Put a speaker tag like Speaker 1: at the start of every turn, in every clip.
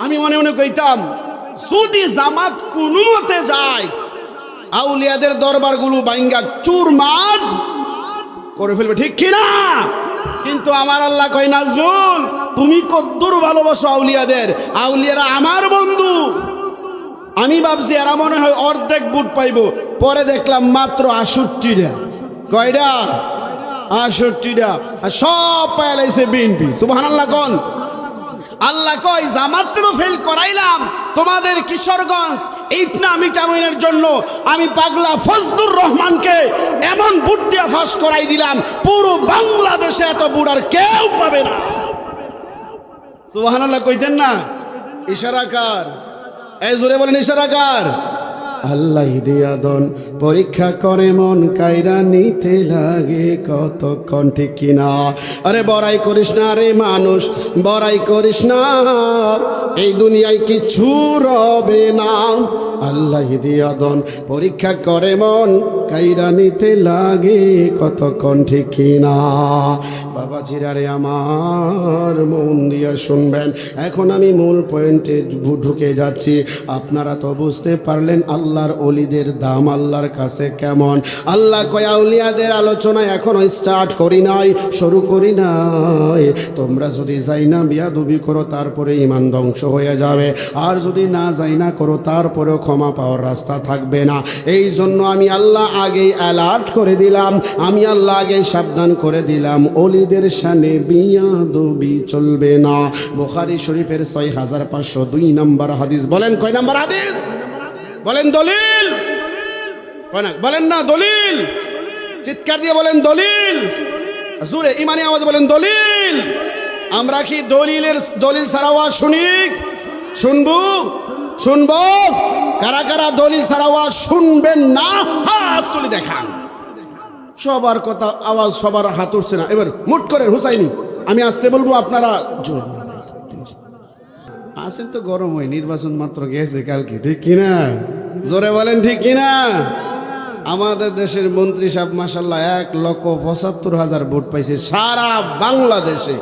Speaker 1: আমি মনে মনে কইতাম যদি জামাত কোনো মতে যায় আউলিয়াদের দরবারগুলো বাইঙ্গা চুরমার করে ফেলবে, ঠিক কিনা? কিন্তু আমার আল্লাহ কয়, নাজরুল তুমি কদ্দুর ভালোবাসো আউলিয়াদের, আউলিয়ারা আমার বন্ধু। আমি ভাবছি এরা মনে হয় অর্ধেক বুট পাইব, পরে দেখলাম মাত্র 68টা। কয়টা? 68টা। আর সব পাইলাইছে বিএনপি। সুবহানাল্লাহ কোন? আল্লাহ কয় জামাতও ফেল করাইলাম তোমাদের কিশোরগঞ্জ ইটনা মিটামিনের জন্য আমি পাগলা ফজলুর রহমানকে এমন বুট দিয়া ফাঁস করাই দিলাম, পুরো বাংলাদেশে এত বুট আর কেউ পাবে না। সুবহানাল্লাহ কইতেন না? ইশারা কার? এই জোরে বলেন ইশারা কার? আল্লাহ দিয়া দন পরীক্ষা করে মন কায়রা নিতে লাগে কতক্ষণ, ঠিক কিনা? আরে বড়াই করিস না রে মানুষ, বড়াই করিস না, এই দুনিয়ায় কিছু রবে না। আল্লাহ দিয়া দন পরীক্ষা করে মন কায়রা নিতে লাগে কতক্ষণ, ঠিক কিনা? বাবাজিরা রে আমার, মন দিয়া শুনবেন। এখন আমি মূল পয়েন্টে ঢুকে যাচ্ছি। আপনারা তো বুঝতে পারলেন আল্লাহর ওলিদের দাম আল্লাহর কাছে কেমন। আল্লাহ কয় আউলিয়াদের আলোচনা এখনো স্টার্ট করি নাই, শুরু করি নাই। তোমরা যদি যাই না বিয়াদবি করো তারপরে ঈমান ধ্বংস হয়ে যাবে, আর যদি না যাই না করো তারপরেও ক্ষমা পাওয়ার রাস্তা থাকবে না। এই জন্য আমি আল্লাহ আগেই অ্যালার্ট করে দিলাম, আমি আল্লাহ আগেই সাবধান করে দিলাম, ওলিদের শানে বিয়াদবি চলবে না। বুখারী শরীফের 6502 নম্বর হাদিস। বলেন কয় নম্বর হাদিস? বলেন দলিল। বলেন না দলিল, চিৎকার দিয়ে বলেন দলিল, জোরে ইমানি আওয়াজ বলেন দলিল। আমরা কি দলিল ছাড়া আওয়াজ শুনি? শুনবো? শুনবো? কারা কারা দলিল ছাড়া আওয়াজ শুনবেন না হাত তুলে দেখান। সবার কথা আওয়াজ সবার হাত উঠছে না। এবার মুট করেন হুসাইনি, আমি আসতে বলবো আপনারা জোর আসেন। তো গরম হয়, নির্বাচন মাত্র গেছে কালকে, ঠিক কিনা? জোরে বলেন ঠিক কিনা? আমাদের দেশের মন্ত্রী সাহেব মাশাআল্লাহ 1,75,000 ভোট পাইছে সারা বাংলাদেশে।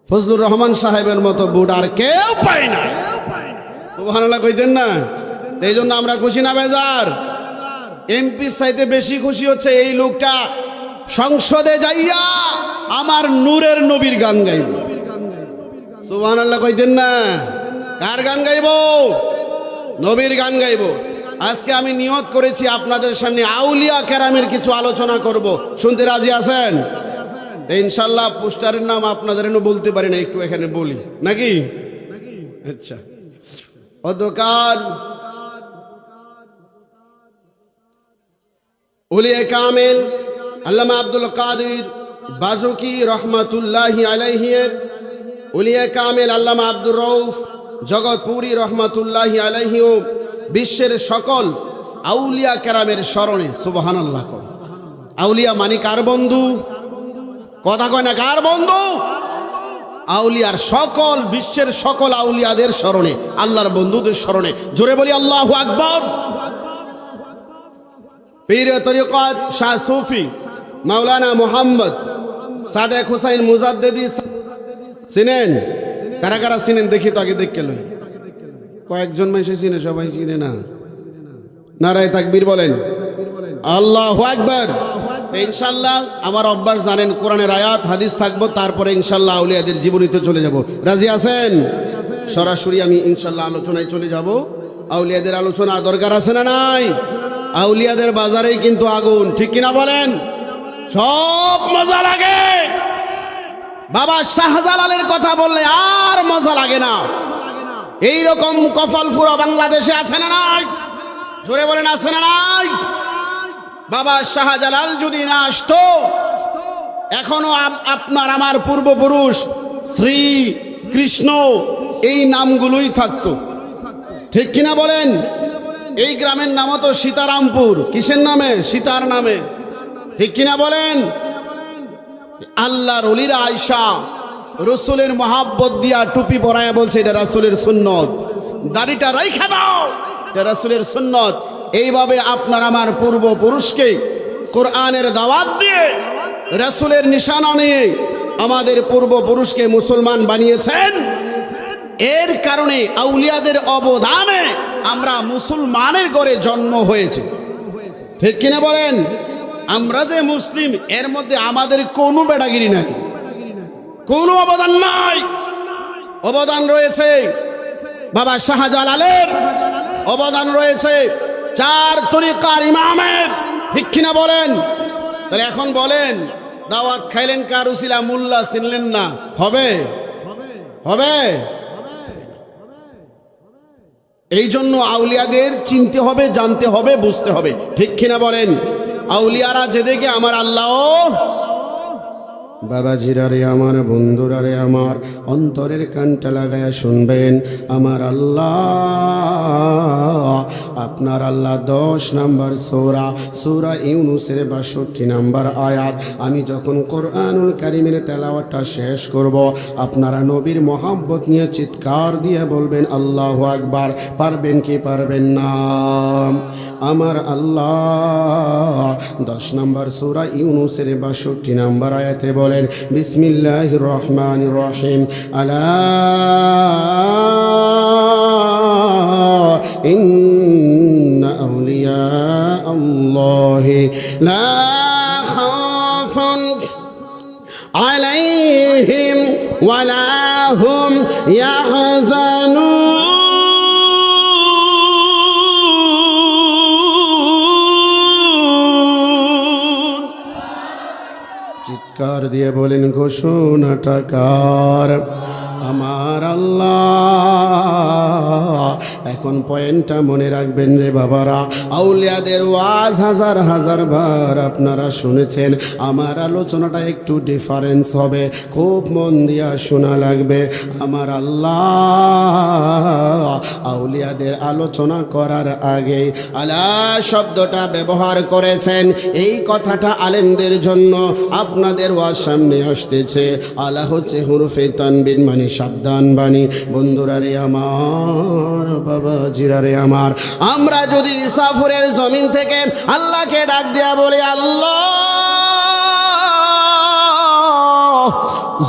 Speaker 1: ফজলুর রহমান সাহেবের মতো ভোট আর কেউ পায় না। সুবহানাল্লাহ কইতেন না? এই জন্য আমরা খুশি না বেজার? এমপির চাইতে বেশি খুশি হচ্ছে এই লোকটা সংসদে যাইয়া আমার নূরের নবীর গান গাইব। সুবহানাল্লাহ কইতেন না? কার গান গাইব? নবীর গান গাইব। আজকে আমি নিয়ত করেছি আপনাদের সামনে আউলিয়া কেরামের কিছু আলোচনা করব। শুনতে রাজি আছেন? ইনশাল্লাহ পোস্টারের নাম আপনাদের বলতে পারি না, একটু এখানে বলি নাকি? আচ্ছা, অদকার উলিয়ে কামেল আল্লামা আব্দুল কাদির বাজুকি রহমাতুল্লাহি আলাইহির, উলিয়ে কামেল আল্লামা আব্দুর রউফ জগৎপুরী রহমাতুল্লাহি আলাইহিও বিশ্বের সকল আউলিয়া কেরামের স্মরণে সুবহানাল্লাহ কর। আউলিয়া মানে কার বন্ধু? কথা কয় না, কার বন্ধু? আউলিয়ার সকল, বিশ্বের সকল আউলিয়াদের স্মরণে, আল্লাহর বন্ধুদের স্মরণে জোরে বলি আল্লাহু আকবার। পীর তরিকত শাহ সুফি মাওলানা মুহাম্মদ সাদেক হুসাইন মুজাদ্দেদি চিনেন? কারা কারা চিনেন দেখি তো, আগে দেখে লই। কয়েকজন মানুষ চিনে, সবাই চিনে না। নারায়ে তাকবীর বলেন, আল্লাহু আকবার। ইনশাআল্লাহ আমার অভ্যাস জানেন, কোরআনের আয়াত হাদিস থাকবো, তারপরে ইনশাআল্লাহ আউলিয়াদের জীবনীতে চলে যাব। রাজি আছেন? সরাসরি আমি ইনশাআল্লাহ আলোচনায় চলে যাব। আউলিয়াদের আলোচনা দরকার আছে না নাই? আউলিয়াদের বাজারেই কিন্তু আগুন, ঠিক কিনা বলেন? সব মজা লাগে। বাবা শাহজালালের কথা বললে আর মজা লাগে না। এইরকম কপাল পুরা বাংলাদেশে আছে না নাই? জোরে বলেন আছে না নাই? বাবা শাহজালাল যদি না আসতো, এখনো আপনার আমার পূর্বপুরুষ শ্রী কৃষ্ণ এই নামগুলোই থাকতো, ঠিক কিনা বলেন? এই গ্রামের নাম তো সীতারামপুর। কিসের নামে? সীতার নামে, ঠিক কিনা বলেন? আল্লাহর ওলিরা আয়েশা রসুলের মহাব্বত দিয়া টুপি পরায়া বলছে এটা রাসূলের সুন্নত, দাড়িটা রাইখা দাও, এটা রাসূলের সুন্নত। এইভাবে আপনার আমার পূর্বপুরুষকে কোরআনের দাওয়াত দিয়ে রাসূলের নিশানা নিয়ে আমাদের পূর্বপুরুষকে মুসলমান বানিয়েছেন। এর কারণে আউলিয়াদের অবদানে আমরা মুসলমানের ঘরে জন্ম হয়েছে, ঠিক কিনা বলেন? আমরা যে মুসলিম, এর মধ্যে আমাদের কোনো বেটাগিরি নাই, কোনো অবদান নাই। অবদান রয়েছে বাবা শাহজালালের, অবদান রয়েছে চার তরিকার ইমামের, ঠিক কিনা বলেন? তাহলে এখন বলেন, দাওয়াত খাইলেন কার উসিলা, মোল্লা চিনলেন না, হবে? হবে? এই জন্য আউলিয়াদের চিনতে হবে, জানতে হবে, বুঝতে হবে, ঠিক কিনা বলেন? আউলিয়ারা যেদিকে আমার আল্লাহ, বাবাজিরা রে আমার, বন্ধুরা রে আমার, অন্তরের কানটা লাগায়া শুনবেন, আমার আল্লাহ, আপনার আল্লাহ 10 নম্বর সূরা ইউনূসের 62 নম্বর আয়াত। আমি যখন কোরআনুল কারীমের তেলাওয়াতটা শেষ করব, আপনারা নবীর মহব্বত নিয়ে চিৎকার দিয়ে বলবেন আল্লাহু আকবার। পারবেন কি পারবেন না? আমার আল্লাহ 10 নম্বর সূরা ইউনূসের 62 নম্বর আয়াতে বলেন, বিসমিল্লাহির রহমানির রহিম, আলা ইন্না আউলিয়া আল্লাহি লা খাউফুন আলাইহিম ওয়ালা হুম ইয়াহজানুন। চিৎকার দিয়ে বলেন, ঘোষণাটা কার? আমার আল্লাহ। এখন পয়েন্টটা মনে রাখবেন রে বাবারা, আউলিয়াদের ওয়াজ হাজার হাজার বার আপনারা শুনেছেন। আমার আলোচনাটা একটু ডিফারেন্স হবে, খুব মন দিয়া শোনা লাগবে। আমার আল্লাহ আউলিয়াদের আলোচনা করার আগে আলা শব্দটা ব্যবহার করেছেন। এই কথাটা আলেমদের জন্য আপনাদের ওয়াজ সামনে আসতেছে। আলা হচ্ছে হুরফে তানবিন, মানে সাবধান বাণী। বন্ধুরা রে আমার, বাবা জিরা রে আমার, আমরা যদি সাফরের জমিন থেকে আল্লাহকে ডাক দিয়া বলি আল্লাহ,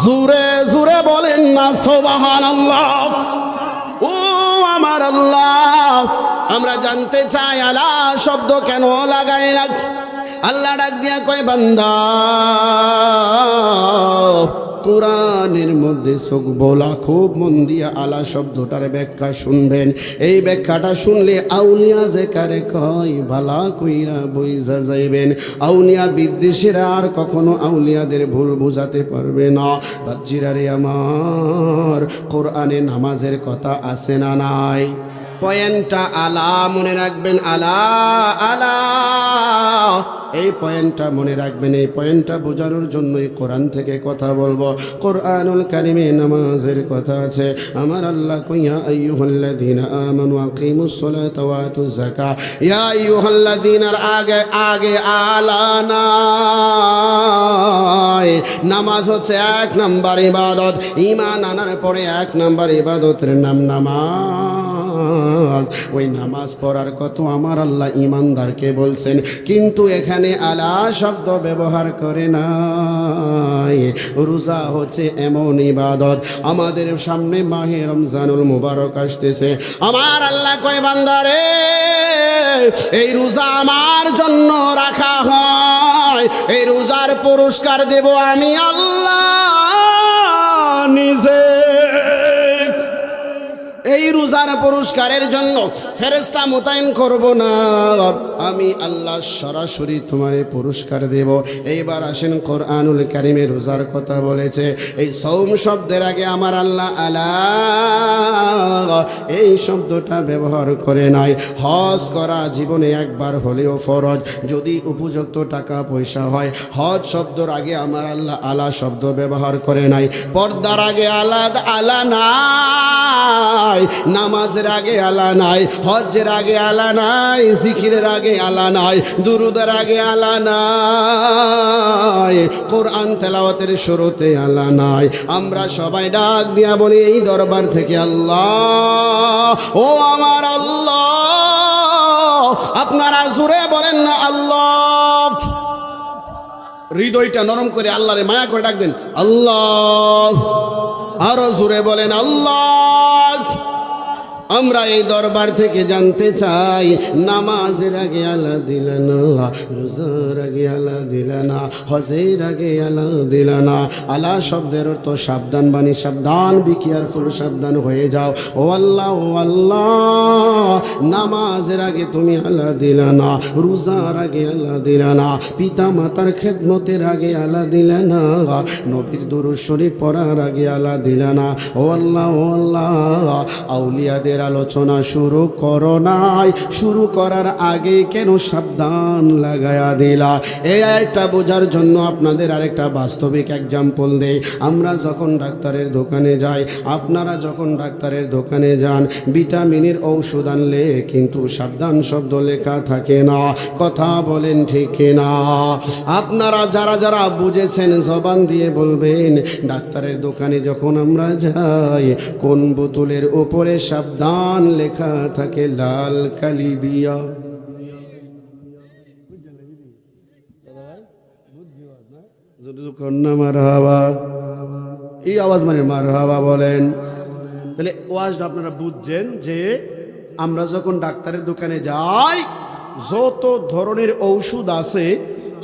Speaker 1: জোরে জোরে বলেন না সুবহানাল্লাহ। ও আমার আল্লাহ, আমরা জানতে চাই আলা শব্দ কেন লাগায় না? আল্লাহ ডাক দিয়া কয়, বান্দা কোরআনের মধ্যে চোখ বোলা, খুব মন দিয়া আলা শব্দটার ব্যাখ্যা শুনবেন। এই ব্যাখ্যাটা শুনলে আউলিয়া যে কারে কয় ভালা কইরা বুঝা যাইবেন। আউলিয়া বিদ্বেষীরা আর কখনো আউলিয়াদের ভুল বুঝাতে পারবে না। বাপজিরা রে আমার, কোরআনে নামাজের কথা আছে না নাই? পয়েন্টটা আলা মনে রাখবেন, আলা আলা, এই পয়েন্টটা মনে রাখবেন। এই পয়েন্টটা বোঝানোর জন্যই কোরআন থেকে কথা বলবো। কোরআনুল কারীমে নামাজের কথা আছে। আমার আল্লাহ কইয়া আইয়ুহাল্লাযীনা আমানু আকিমুস সালাতা ওয়া আতুজ যাকাত, ইয়া আইয়ুহাল্লাযীনার আগে আগে আলা নাই। নামাজ হচ্ছে 1 নাম্বার ইবাদত। ঈমান আনার পরে 1 নাম্বার ইবাদতের নাম নামাজ। ওই নামাজ পড়ার কত আমার আল্লাহ ইমানদারকে বলছেন, কিন্তু এখানে আলা শব্দ ব্যবহার করে নাই। রোজা হচ্ছে এমন ইবাদত, আমাদের সামনে মাহে রমজানুল মুবারক আসতেছে। আমার আল্লাহ কয়, বান্দারে এই রোজা আমার জন্য রাখা হয়, এই রোজার পুরস্কার দেব আমি আল্লাহ নিজে। এই রোজার পুরস্কারের জন্য ফেরেশতা মোতায়েন করব না, আমি আল্লাহ সরাসরি তোমারে পুরস্কার দেব। এইবার আসেন, কোরআনুল কারীমে রোজার কথা বলেছে। এই সওম শব্দের আগে আমার আল্লাহ আল্লাহ এই শব্দটা ব্যবহার করে নাই। হজ করা জীবনে একবার হলেও ফরজ, যদি উপযুক্ত টাকা পয়সা হয়। হজ শব্দের আগে আমার আল্লাহ আলা শব্দ ব্যবহার করে নাই। পর্দার আগে আলাদা আলা নাই, নামাজের আগে আলা নাই, হজ্জের আগে আলা নাই, জিকিরের আগে আলা নাই, দুরুদের আগে আলা নাই, কোরআন তেলাওয়াতের শুরুতে আলা নাই। আমরা সবাই ডাক দিয়া বলি এই দরবার থেকে, আল্লাহ, ও আমার আল্লাহ। আপনারা জোরে বলেন না আল্লাহ। হৃদয়টা নরম করে আল্লাহরে মায়া করে ডাকবেন, আল্লাহ। আরো জোরে বলেন আল্লাহ। আমরা এই দরবার থেকে জানতে চাই, নামাজের আগে আল্লাহ দিলা না, রোজার আগে আল্লাহ দিলা না, হজের আগে আল্লাহ দিলা না। আল্লাহ শব্দের অর্থ সাবধান, বাণী সাবধান, বি কেয়ারফুল, সাবধান হয়ে যাও। ও আল্লাহ, ও আল্লাহ, নামাজের আগে তুমি আল্লাহ দিলা না, রোজার আগে আল্লাহ দিলা না, পিতা মাতার খেদমতের আগে আল্লাহ দিলা না, নবীর দুরূদ শরীফ পড়ার আগে আল্লাহ দিলা না। ও আল্লাহ, ও আল্লাহ, আউলিয়াদের আলোচনা শুরু করো নাই, শুরু করার আগে কেন সাবধান লাগায়া দিলা? এই একটা বোঝার জন্য আপনাদের আরেকটা বাস্তবিক এক্সাম্পল দেই। আমরা যখন ডাক্তারের দোকানে যাই, আপনারা যখন ডাক্তারের দোকানে যান, ভিটামিনের ঔষধ আনলে কিন্তু সাবধান শব্দ লেখা থাকে না। কথা বলেন ঠিক না? আপনারা যারা যারা বুঝেছেন জবান দিয়ে বলবেন, ডাক্তারের দোকানে যখন আমরা যাই, কোন বোতলের উপরে সাবধান লেখা থাকে লাল কালি দিয়া? মারহাবা, এই আওয়াজ মানে মারহাবা বলেন। তাহলে ওয়াজটা আপনারা বুঝছেন যে আমরা যখন ডাক্তারের দোকানে যাই, যত ধরনের ঔষধ আছে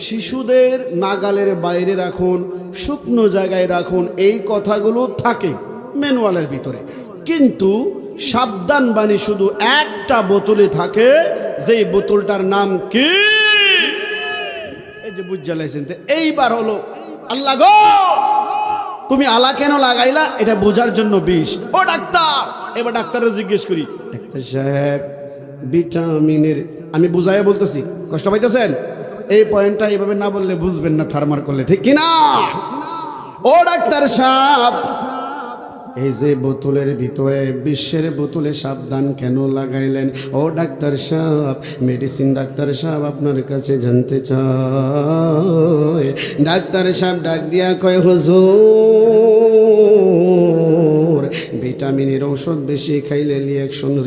Speaker 1: শিশুদের নাগালের বাইরে রাখুন, শুকনো জায়গায় রাখুন, এই কথাগুলো থাকে ম্যানুয়ালের ভিতরে। কিন্তু সাবধান বাণী শুধু একটা বোতলে থাকে, যেই বোতলটার নাম কি? এই যে বুঝা লাইছেন। এইবার হলো আল্লাহ গো, তুমি আলা কেন লাগাইলা এটা বোঝার জন্য বিষ। ও ডাক্তার, এবার ডাক্তারের জিজ্ঞেস করি, ডাক্তার সাহেব ভিটামিনের, আমি বুঝাইয়া বলতেছি, কষ্ট পাইতেছেন? এই পয়েন্টটা এইভাবে না বললে বুঝবেন না, থার্মার করলে, ঠিক কিনা? ও ডাক্তার সাহেব, এই যে বোতলের ভিতরে বিশ্বের বোতলে সাবধান কেন লাগাইলেন? ও ডাক্তার সাহেব, মেডিসিন ডাক্তার সাহেব আপনার কাছে জানতে চাই। ডাক্তার সাহেব ডাক দিয়া কয়, হুজুর, ভিটামিনের ঔষধ বেশি খাইলে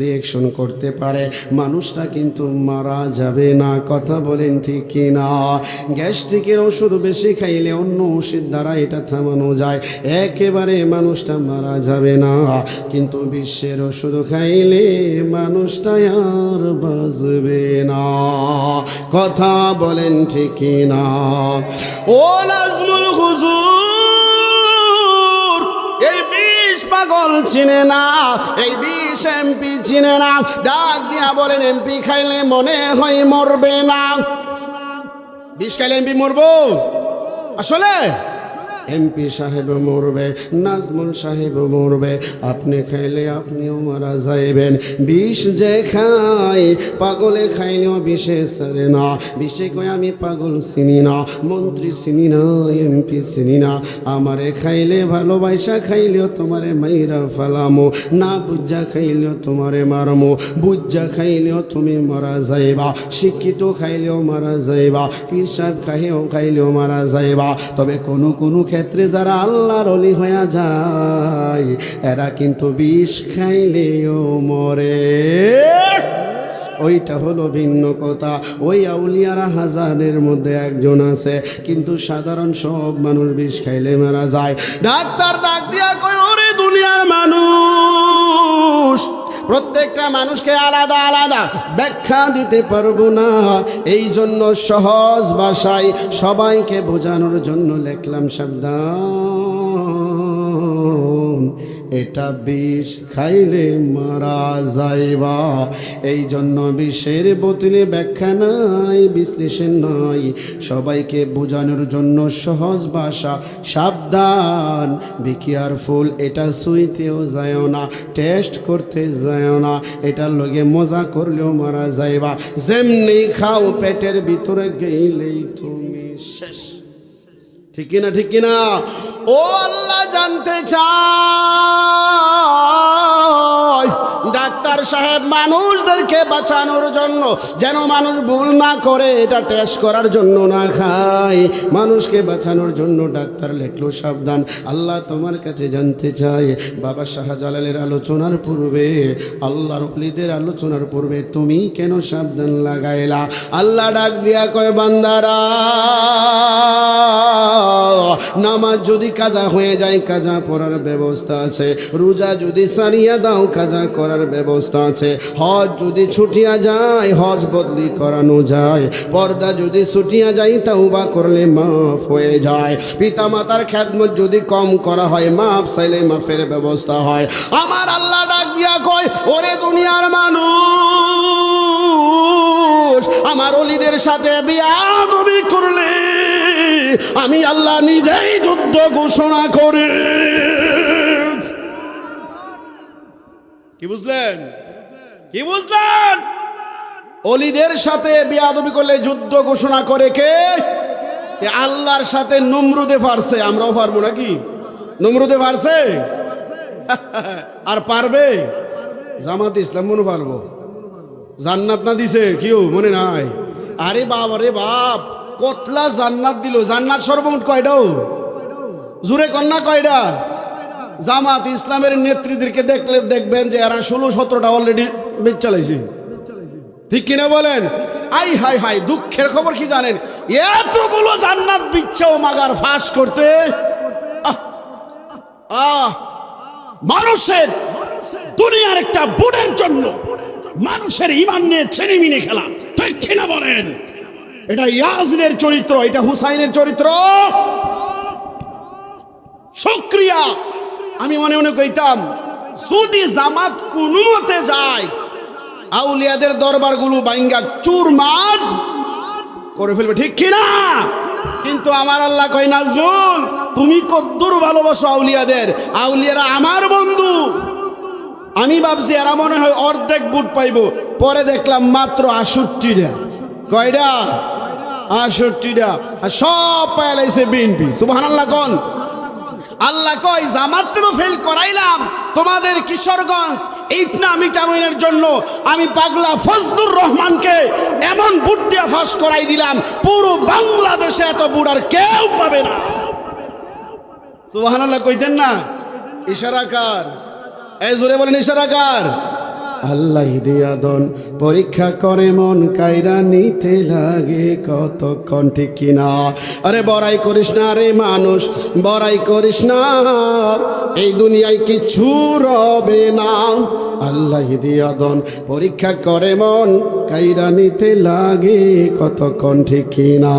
Speaker 1: রিয়াকশন করতে পারে, মানুষটা কিন্তু মারা যাবে না। কথা বলেন ঠিক কিনা? গ্যাস্ট্রিকের ওষুধ বেশি খাইলে অন্য ওষুধ দ্বারা এটা থামানো যায়, একেবারে মানুষটা মারা যাবে না। কিন্তু বিশ্বের ওষুধ খাইলে মানুষটা আর বাঁচবে না। কথা বলেন ঠিক কিনা? ও নাজমুল হুজুর, এই বিষ পাগল চিনে না, এই বিষ এমপি চিনে না। ডাক দিয়া বলেন, এমপি খাইলে মনে হয় মরবে না। বিষ খাইলে এমপি মরবো? আসলে এমপি সাহেব মরবে, নাজমুল সাহেব মরবে, আপনি খাইলে আপনিও মারা যাইবেন। বিষ যে খাই, পাগলে খাইলেও বিষে সারে না। বিষে কয় আমি পাগল চিনি না, মন্ত্রী চিনি না, এমপি চিনি না, আমারে খাইলে ভালোবাসা খাইলেও তোমারে মাইরা ফালামো, না বুঝা খাইলেও তোমারে মারমো, বুঝা খাইলেও তুমি মারা যাইবা, শিক্ষিত খাইলেও মারা যাইবা, পীর সাহেব খাইলেও মারা যাইবা। তবে কোনো ক্ষেত্রে যারা আল্লাহর ওলি হয়ে যায়, এরা কিন্তু বিষ খাইলেও মরে। ওইটা হলো ভিন্ন কথা। ওই আউলিয়ারা হাজারের মধ্যে একজন আছে, কিন্তু সাধারণ সব মানুষ বিষ খাইলে মারা যায়। ডাক্তার ডাক দিয়া কয়, ওরে দুনিয়ার মানুষ, প্রত্যেকটা মানুষকে আলাদা আলাদা ব্যাখ্যা দিতে পারবো না, এই জন্য সহজ ভাষায় সবাইকে বোঝানোর জন্য লিখলাম সাবধান, এটা বিষ খাইলে মারা যাইবা। এই জন্য বিষের বোতলে ব্যাখ্যা নাই, বিশ্লেষণ নাই, সবাইকে বোঝানোর জন্য সহজ ভাষা সাবধান, বি কেয়ারফুল। এটা সুইতেও যায় না, টেস্ট করতে যায় না, এটার লগে মজা করলেও মারা যাইবা। যেমনি খাও পেটের ভিতরে গেলেই তুমি শেষ। ঠিক কিনা? ঠিক কিনা? ও আল্লাহ জানতে চাই, ডাক্তার সাহেব মানুষদেরকে বাঁচানোর জন্য, যেন মানুষ ভুল না করে, এটা টেস্ট করার জন্য না খায়, মানুষকে বাঁচানোর জন্য ডাক্তার লেখলো সাবধান। আল্লাহ তোমার কাছে জানতে চাই, বাবা শাহজালালের আলোচনার পূর্বে, আল্লাহর ওলিদের আলোচনার পূর্বে তুমি কেন সাবধান লাগাইলা? আল্লাহ ডাক দিয়া কয়, বান্দারা, নামাজ যদি কাজা হয়ে যায় কাজা পড়ার ব্যবস্থা আছে, রোজা যদি সারিয়া দাও কাজা করার ব্যবস্থা আছে, হজ যদি ছুটিয়া যায় হজ বদলি করানো যায়, পর্দা যদি ছুটিয়া যায় তাওবা করলে মাফ হয়ে যায়, পিতা মাতার খেদমত যদি কম করা হয় মাফ চাইলে মাফের ব্যবস্থা হয়। আমার আল্লাহ ডাক দিয়া কয়, ওরে দুনিয়ার মানুষ, আমার ওলিদের সাথে বিয়াদবি করলে আমি আল্লাহ নিজেই যুদ্ধ ঘোষণা করে। কি বুঝলেন? কি বুঝলেন? ওলিদের সাথে বিয়াদবি করলে যুদ্ধ ঘোষণা করে কে? আল্লাহর সাথে নমরুদে পারছে, আমরাও পারবো নাকি? নমরুদে পারছে আর পারবে? জামাত ইসলাম মনে পারবো? জান্নাত না দিছে কেউ মনে নাই? আরে বাপ, আরে বাপ, কতলা জান্নাত দিল। জান্নাত সর্বমোট কয়টাও? জুরে কন্যা কয়টা? জামাত ইসলামের নেত্রীদেরকে দেখলে দেখবেন যে এরা 16-17টা অলরেডি বেচ চালাইছে, ঠিক কিনা বলেন? আই হাই হাই, দুঃখের খবর কি জানেন? এতগুলো জান্নাত বিচ্ছাও মাগার ফাঁস করতে মানুষের দুনিয়ার একটা বুড়ের জন্য মানুষের ইমান নিয়ে ছেনিমিনে খেলা, ঠিক কিনা বলেন? এটা ইয়াজিনের চরিত্র, এটা হুসাইনের চরিত্র। শুকরিয়া। আমি মনে মনে কইতাম, যদি জামাত কোনো মতে যায় আউলিয়াদের দরবারগুলো বাইঙ্গা চুরমার করে ফেলবে, ঠিক কিনা? কিন্তু আমার আল্লাহ কয়, নাজরুল তুমি কদ্দুর ভালোবাসো আউলিয়াদের, আউলিয়ারা আমার বন্ধু। আমি ভাবছি এরা মনে হয় অর্ধেক বুট পাইব, পরে দেখলাম মাত্র 68টা। কয়টা? 68টা। আর সব পাইলাইছে বিএনপি। সুবহানাল্লাহ কোন? আল্লাহ কয়, জামাতও ফেল করাইলাম, তোমাদের কিশোরগঞ্জ এইটনা মিটামিনের জন্য আমি পাগলা ফজলুর রহমানকে এমন বুট দিয়া ফাঁস করাই দিলাম, পুরো বাংলাদেশে এত বুট আর কেউ পাবে না। সুবহানাল্লাহ কইতেন না? ইশারাকার, এই জোরে বলেন ইশারাকার। আল্লাহ দিয়াদন পরীক্ষা করে মন কাইরা নিতে লাগে কতক্ষণ, ঠিক কিনা? আরে বড়াই করিস না রে মানুষ, বড়াই করিস না, এই দুনিয়ায় কিছু রবে না। আল্লাহ দিয়াদন পরীক্ষা করে মন কাইরা নিতে লাগে কতক্ষণ, ঠিক কিনা?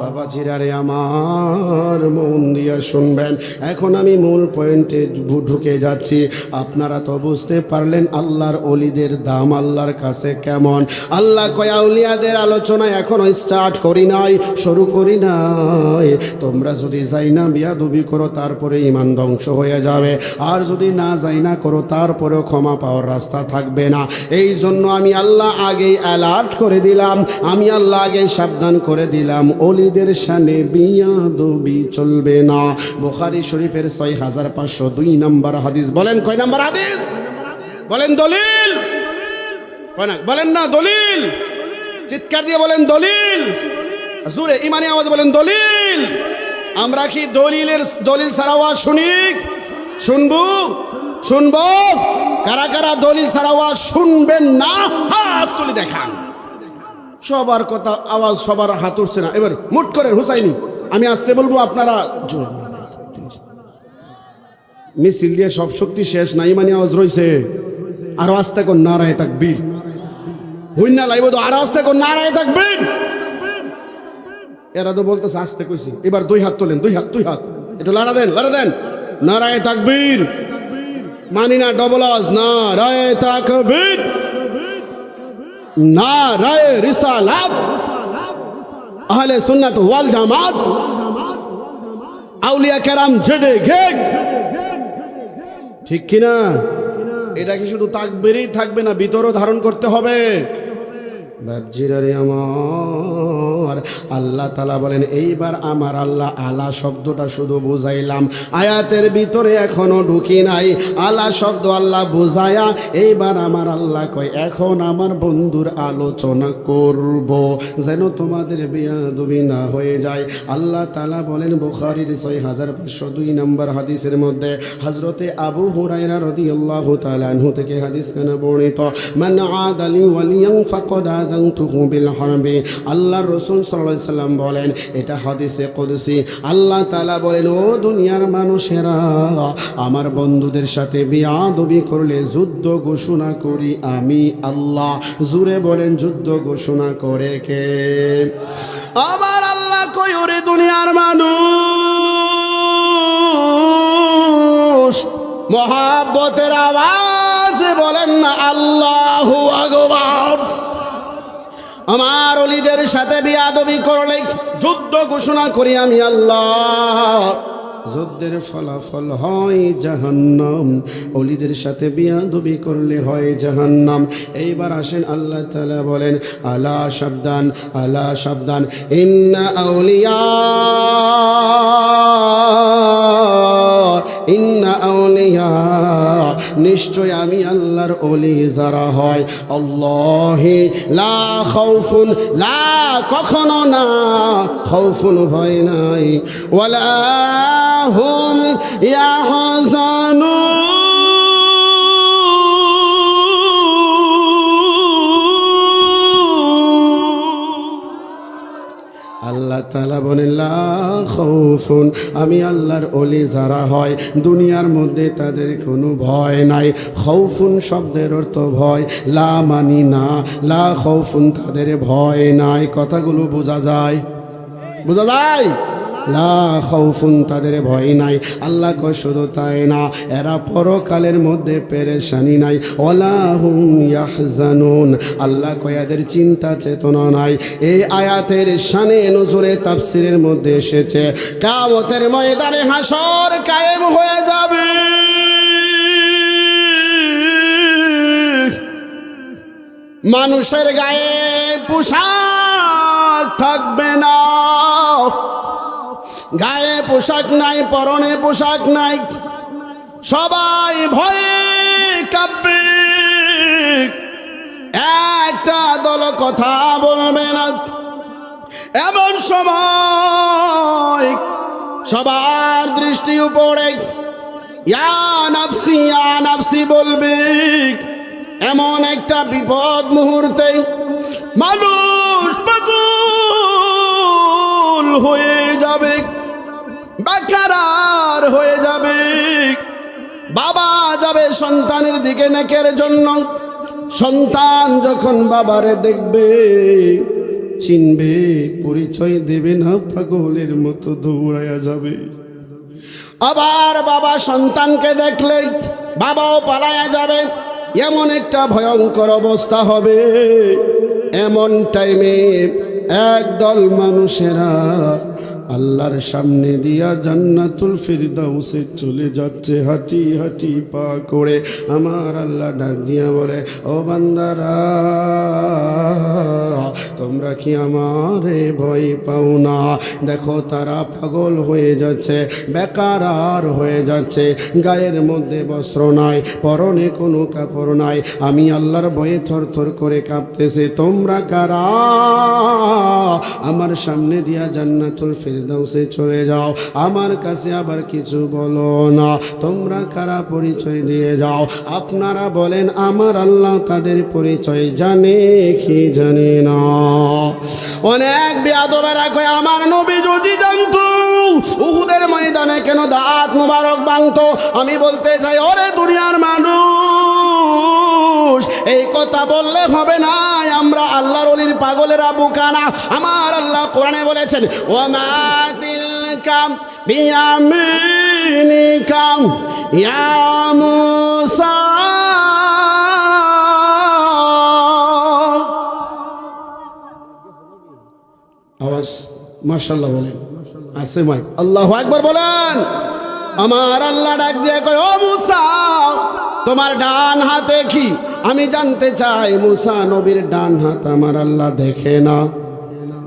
Speaker 1: বাবাজিরা রে আমার, মন দিয়া শুনবেন। এখন আমি মূল পয়েন্টে ঢুকে যাচ্ছি। আপনারা তো বুঝতে পারলেন আল্লাহর ওলিদের দাম আল্লাহর কাছে কেমন। আল্লাহ কয়, আউলিয়াদের আলোচনা এখনো স্টার্ট করি নাই, শুরু করি নাই। তোমরা যদি যাই না বিয়াদবি করো তারপরে ঈমান ধ্বংস হয়ে যাবে, আর যদি না যাই না করো তারপরেও ক্ষমা পাওয়ার রাস্তা থাকবে না। এই জন্য আমি আল্লাহ আগেই অ্যালার্ট করে দিলাম, আমি আল্লাহ আগেই সাবধান করে দিলাম, ওলিদের শানে বিয়াদবি চলবে না। বুখারী শরীফের 6502 নম্বর হাদিস। বলেন কয় নম্বর হাদিস? বলেন দলিল। বলেন না দলিল, চিৎকার দিয়ে বলেন দলিল, জোরে ইমানি আওয়াজ বলেন দলিল। আমরা কি দলিল ছাড়া আওয়াজ শুনি? শুনবো? শুনবো? কারা কারা দলিল ছাড়া আওয়াজ শুনবেন না হাত তুলে দেখান। সবার কথা আওয়াজ, সবার হাত উঠছে না। এবার মুট করেন হুসাইনি, আমি আসতে বলবো, আপনারা মিছিল দিয়ে সব শক্তি শেষ না, ইমানি আওয়াজ রয়েছে। আরো আস্তে কোন নারায়ে তাকবীর, হইন না লাইব তো আরো আস্তে কোন নারায়ে তাকবীর। এরা তো বলতেছে আস্তে কইছি। এবার দুই হাত তোলেন, দুই হাত, দুই হাত, একটু লাড়া দেন, লাড়া দেন। নারায়ে তাকবীর মানি না, ডবল আওয়াজ, নারায়ে তাকবীর, নারায়ে রিসালাত, আহলে সুন্নাত ওয়াল জামাত, আউলিয়া কেরাম জেডে ঘেগ, ঠিক কিনা? এটা কি শুধু তাকবীরই থাকবে না, ভিতরও ধারণ করতে হবে। বাপজিরারে আমার, আল্লাহ তাআলা বলেন এইবার আমার আল্লাহ আলা শব্দটা শুধু বুঝাইলাম, আয়াতের ভিতরে এখনো ঢুকি নাই। আলা শব্দ আল্লাহ বুঝায়া এইবার আমার আল্লাহ কয় এখন আমার বন্ধুর আলোচনা করব যেন তোমাদের বেয়াদবি না হয়ে যায়। আল্লাহ তাআলা বলেন বুখারীর 6502 নম্বর হাদিসের মধ্যে হযরতে আবু হুরায়রা রাদিয়াল্লাহু তাআলা আনহু থেকে হাদিস কানা বর্ণিত, মান আদালি ওয়ালিয়ান ফাকাদ আযানতুহু বিল হারবি। আল্লাহর রাসূল সাল্লাল্লাহু আলাইহি সাল্লাম বলেন, এটা হাদিসে কুদসি। আল্লাহ তাআলা বলেন, ও দুনিয়ার মানুষেরা, আমার বন্ধুদের সাথে বেয়াদবি করলে যুদ্ধ ঘোষণা করি আমি আল্লাহ। জুরে বলেন যুদ্ধ ঘোষণা করে কে? আমার আল্লাহ কই, ওরে দুনিয়ার মানুষ, মহাব্বতের আওয়াজে বলেন না আল্লাহু আকবার। আমার ওলিদের সাথে বেয়াদবি করলে যুদ্ধ ঘোষণা করি আমি আল্লাহ। যুদ্ধের ফলাফল হয় জাহান্নাম, ওলিদের সাথে বেয়াদবি করলে হয় জাহান্নাম। এইবার আসেন আল্লাহ তাআলা বলেন, আলা সাবধান, আলা সাবধান, ইন্না আউলিয়া, ইন্না আউলিয়া, নিশ্চয় আমি আল্লাহর ওলি যারা হয়, আল্লাহি লা খাউফুন, লা কখনো না, খাউফুন ভয় নাই, ওয়ালা হুম ইয়াহজানুন, আল্লাহ তাআলা বলেন লা খাউফুন, আমি আল্লাহর ওলি যারা হয় দুনিয়ার মধ্যে তাদের কোনো ভয় নাই। খাউফুন শব্দের অর্থ ভয়, লা মানি না, লা খাউফুন তাদের ভয় নাই। কথাগুলো বোঝা যায়? বোঝা যায়? লা খাউফুন তাদের ভয় নাই। আল্লাহ কয় শুধু তাই না, এরা পরকালের মধ্যে পেরেশানি নাই, ওয়ালা হুম ইয়াহজানুন, আল্লাহ কয় এদের চিন্তা চেতনা নাই। এই আয়াতের শানে নুজুলে তাফসীরের মধ্যে এসেছে কিয়ামতের ময়দানে হাসর কায়েম হয়ে যাবে, মানুষের গায়ে পোশাক থাকবে না, গায়ে পোশাক নাই, পরনে পোশাক নাই, সবাই ভয়ে কাঁপবে, একটা দল কথা বলবে না। এমন সময় সবার দৃষ্টি উপরে ইয়া নাফসি, ইয়া নাফসি বলবে। এমন একটা বিপদ মুহূর্তে মানুষ পাগল হয়ে যাবে, বেকারার হয়ে যাবে। বাবা যাবে সন্তানের দিকে নেকের জন্য, সন্তান যখন বাবারে দেখবে চিনবে, পরিচয় দেবে না, পাগলের মতো দৌড়ায়া যাবে। আবার বাবা সন্তানকে দেখলে বাবাও পালায়া যাবে। এমন একটা ভয়ঙ্কর অবস্থা হবে। এমন টাইমে একদল মানুষেরা আল্লাহর সামনে দিয়া জান্নাতুল ফিরদাউসে চলে যাচ্ছে হাঁটি হাঁটি পা করে। আমার আল্লাহ ডাক দিয়া বলে, ও বান্দারা, তোমরা কি আমারে ভয় পাও না? দেখো তারা পাগল হয়ে যাচ্ছে, বেকারার হয়ে যাচ্ছে, গায়ের মধ্যে বস্ত্র নাই, পরনে কোনো কাপড় নাই, আমি আল্লাহর ভয়ে থরথর করে কাঁপতেছে। তোমরা কারা? আমার সামনে দিয়া জান্নাতুল ফিরদাউসে চলে যাও, আমার কাছে আবার কিছু বলো না। তোমরা কারা? পরিচয় দিয়ে যাও। আপনারা বলেন আমার আল্লাহ তাদের পরিচয় জানে কি জানে না? অনেক বেয়াদবেরা কয় আমার নবী যদি জানতো উহুদের ময়দানে কেন দাঁত মুবারক ভাঙতো। আমি বলতে চাই, ওরে দুনিয়ার মানুষ, এই কথা বললে হবে না। আমরা আল্লাহর ওলির পাগলেরা বোকা না। আমার আল্লাহ কোরআনে বলেছেন, ওমা তিলকা বিয়ামিনিকা ইয়া মূসা। আওয়াজ মাশাআল্লাহ বলেন, আছে মাইক? আল্লাহু আকবার বলেন। আমার আল্লাহ ডাক দিয়ে কয়, ও মূসা, তোমার ডান হাতে কি? আমি জানতে চাই মুসা নবীর ডান হাত আমার আল্লাহ দেখে না?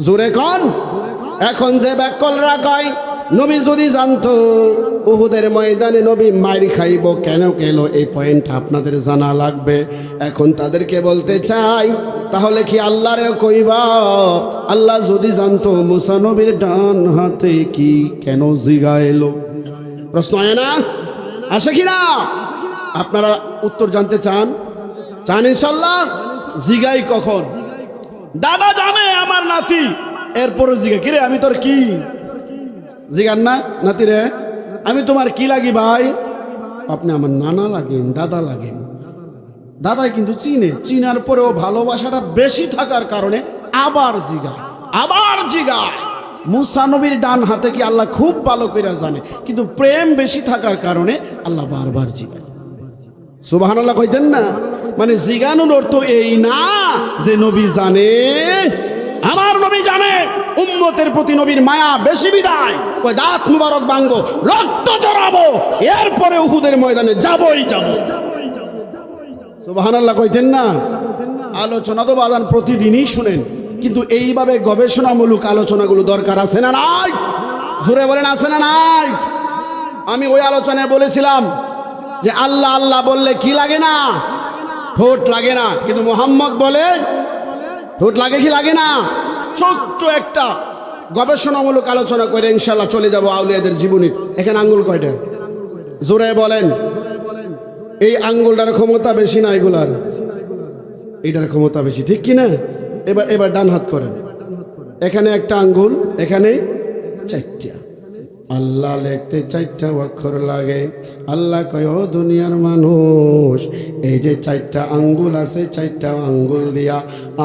Speaker 1: জোরে কোন? এখন যে ব্যাকলরা কয় নবী যদি জানতো উহুদের ময়দানে নবী মাইর খাইব কেন কেন, এই পয়েন্ট আপনাদের জানা লাগবে। এখন তাদেরকে বলতে চাই, তাহলে কি আল্লাহরে কইবা আল্লাহ যদি জানতো মুসা নবীর ডান হাতে কি কেন জিগাইলো? প্রশ্ন হয় না? আসে কি না? আপনারা উত্তর জানতে চান? চান ইনশাল্লাহ? জিগাই কখন? দাদা জানে আমার নাতি, এরপরে জিগা কিরে আমি তোর কি? জিগান না নাতি রে, আমি তোমার কি লাগি ভাই? আপনি আমার নানা লাগেন, দাদা লাগেন। দাদাই কিন্তু চিনে, চিনার পরেও ভালোবাসাটা বেশি থাকার কারণে আবার জিগায়, আবার জিগায়। মুসা নবীর ডান হাতে কি আল্লাহ খুব ভালো করে জানে, কিন্তু প্রেম বেশি থাকার কারণে আল্লাহ বারবার জিগায়। সুবহানাল্লাহ কইতেন না? মানে জিগানোর অর্থ এই না যে নবী জানে, আমার নবী জানে, উম্মতের প্রতি নবীর মায়া বেশি বিদায় কই দাঁত মুবারক ভাঙবো, রক্ত জড়াবো, এরপরে উহুদের ময়দানে যাবই যাব। সুবহানাল্লাহ কইতেন না? আলোচনা তো বাজান প্রতিদিনই শুনেন, কিন্তু এইভাবে গবেষণামূলক আলোচনাগুলো দরকার আছে না নাই? জোরে বলেন আছে না নাই? আমি ওই আলোচনায় বলেছিলাম যে আল্লাহ আল্লাহ বললে কি লাগে না? ঠোঁট লাগে না, কিন্তু মোহাম্মদ বলে ঠোঁট লাগে কি লাগে না? ছোট্ট একটা গবেষণামূলক আলোচনা করে ইনশাল্লাহ চলে যাব আউলিয়াদের জীবনী। এখানে আঙ্গুল কয়টা? জোরে বলেন। এই আঙ্গুলটার ক্ষমতা বেশি না এগুলার? এইটার ক্ষমতা বেশি, ঠিক কি না? এবার এবার ডান হাত করেন। এখানে একটা আঙ্গুল, এখানে চারটা। আল্লাহ লিখতে চারটা অক্ষর লাগে। আল্লাহ কয় ও দুনিয়ার মানুষ, এই যে চারটা আঙ্গুল আছে, চারটা আঙ্গুল দিয়া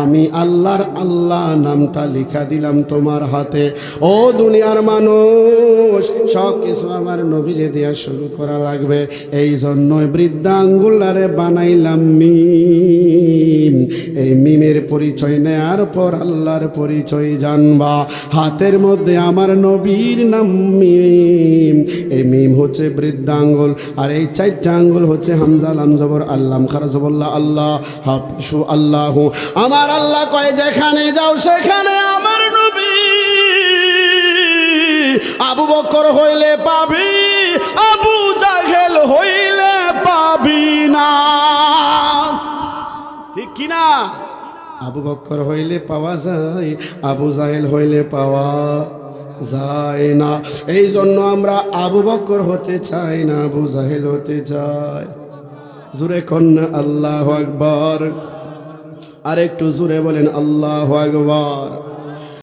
Speaker 1: আমি আল্লাহর আল্লাহ নামটা লিখা দিলাম তোমার হাতে। ও দুনিয়ার মানুষ, সব কিছু আমার নবীরে দিয়া শুরু করা লাগবে। এই জন্যই বৃদ্ধা আঙ্গুলারে বানাইলাম মিম। এই মিমের পরিচয় নেয়ার পর আল্লাহর পরিচয় জানবা। হাতের মধ্যে আমার নবীর নাম মিম। এই মিম হচ্ছে বৃদ্ধা আঙ্গুল, আর এই চারটা আঙ্গুল হচ্ছে হামজা লাম জবর আল্লাম খারা জবল্লাহ আল্লাহ হাফিজু আল্লাহ। আমার আল্লাহ কয় যেখানে যাও সেখানে আমার নবী। আবু বকর হইলে পাবি, আবু জাহেল হইলে পাবি না, ঠিক কি না? আবু বকর হইলে পাওয়া যায়, আবু জাহেল হইলে পাওয়া যায় না। এই জন্য আমরা আবু বকর হতে চাই না, আবু জাহেল হতে চাই। জোরে কন্যা আল্লাহু আকবার। আর একটু জোরে বলেন আল্লাহু আকবার।